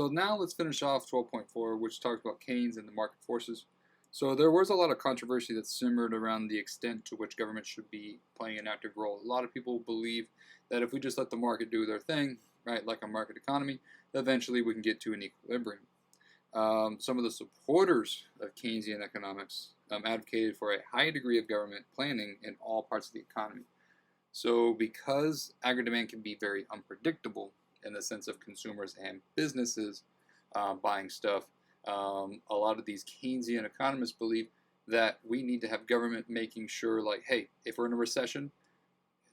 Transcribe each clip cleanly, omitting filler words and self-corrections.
So now let's finish off 12.4, which talks about Keynes and the market forces. So there was a lot of controversy that simmered around the extent to which government should be playing an active role. A lot of people believe that if we just let the market do their thing, right, like a market economy, eventually we can get to an equilibrium. Some of the supporters of Keynesian economics advocated for a high degree of government planning in all parts of the economy. So because agri-demand can be very unpredictable in the sense of consumers and businesses buying stuff, a lot of these Keynesian economists believe that we need to have government making sure, like, hey, if we're in a recession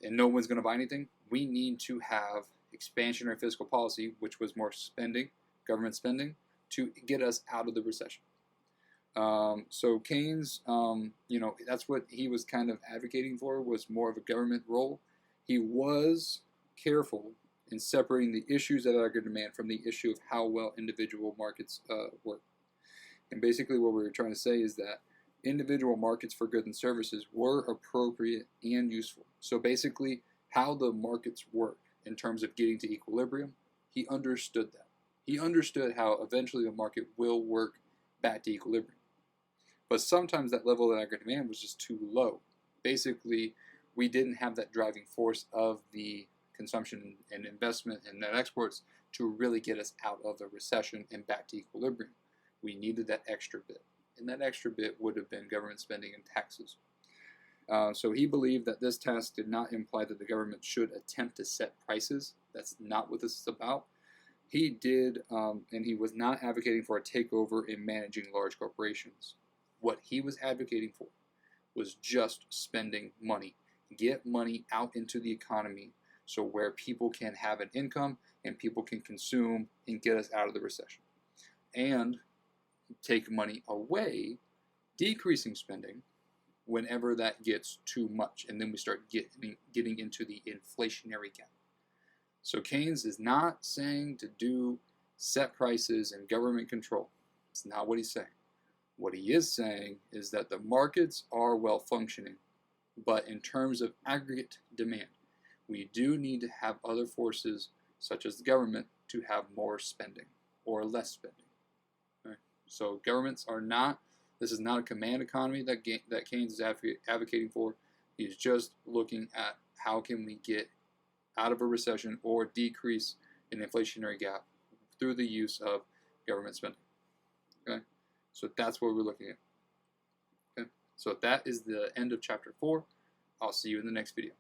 and no one's going to buy anything, we need to have expansionary fiscal policy, which was more spending, government spending, to get us out of the recession. So Keynes, that's what he was kind of advocating for, was more of a government role. He was careful in separating the issues of agri-demand from the issue of how well individual markets work. And basically what we were trying to say is that individual markets for goods and services were appropriate and useful. So basically how the markets work in terms of getting to equilibrium, he understood that. He understood how eventually the market will work back to equilibrium. But sometimes that level of agri-demand was just too low. Basically, we didn't have that driving force of the consumption and investment and net exports to really get us out of the recession and back to equilibrium. We needed that extra bit. And that extra bit would have been government spending and taxes. So he believed that this task did not imply that the government should attempt to set prices. That's not what this is about. He did, and he was not advocating for a takeover in managing large corporations. What he was advocating for was just spending money. Get money out into the economy so where people can have an income and people can consume and get us out of the recession. And take money away, decreasing spending whenever that gets too much. And then we start getting into the inflationary gap. So Keynes is not saying to do set prices and government control. It's not what he's saying. What he is saying is that the markets are well functioning, but in terms of aggregate demand, we do need to have other forces, such as the government, to have more spending or less spending. Right? So governments are not, this is not a command economy that Keynes is advocating for. He's just looking at how can we get out of a recession or decrease an inflationary gap through the use of government spending. Okay? So that's what we're looking at. Okay? So that is the end of chapter 4. I'll see you in the next video.